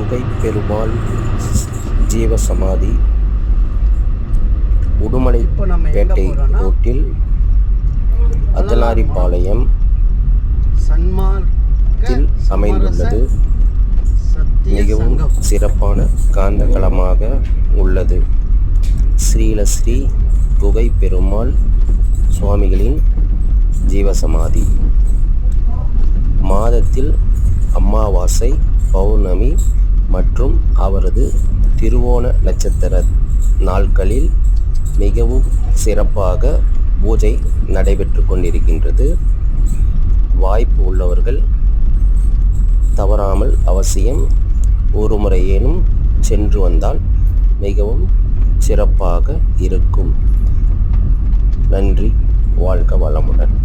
குகை பெருமாள் ஜீவசமாதி உடுமலைப்பேட்டை ரோட்டில் அத்தனாரிபாளையம் அமைந்துள்ளது. மிகவும் சிறப்பான காந்தகளமாக உள்ளது. ஸ்ரீலஸ்ரீ குகை பெருமாள் சுவாமிகளின் ஜீவசமாதி மாதத்தில் அமாவாசை, பௌர்ணமி மற்றும் அவரது திருவோண நட்சத்திர நாட்களில் மிகவும் சிறப்பாக பூஜை நடைபெற்று கொண்டிருக்கின்றது. வாய்ப்பு உள்ளவர்கள் தவறாமல் அவசியம் ஒரு முறையேனும் சென்று வந்தால் மிகவும் சிறப்பாக இருக்கும். நன்றி. வாழ்க வளமுடன்.